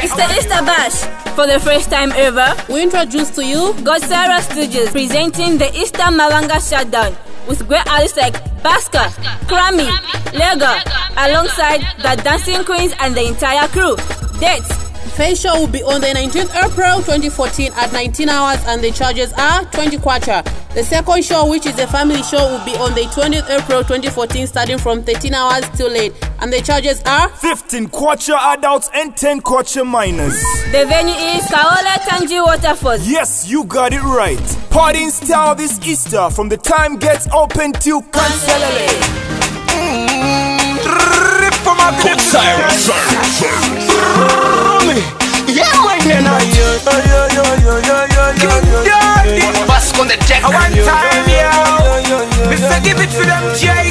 It's the Easter Bash. For the first time ever, we introduce to you God Sarah Studios presenting the Easter Malanga Showdown with great artists like Baska, Krami, Lega, alongside the dancing queens and the entire crew. Dates: First show will be on the 19th April 2014 at 19 hours and the charges are 20 kwacha. The second show, which is a family show, will be on the 20th April 2014 starting from 13 hours till late and the charges are 15 kwacha adults and 10 kwacha minors. The venue is Kaola Tangi Waterfalls. Yes, you got it right. Party in style this Easter from the time gets open till Kansalale. Bask on the deck. One time, yo. Mr. Give it to them, Jay.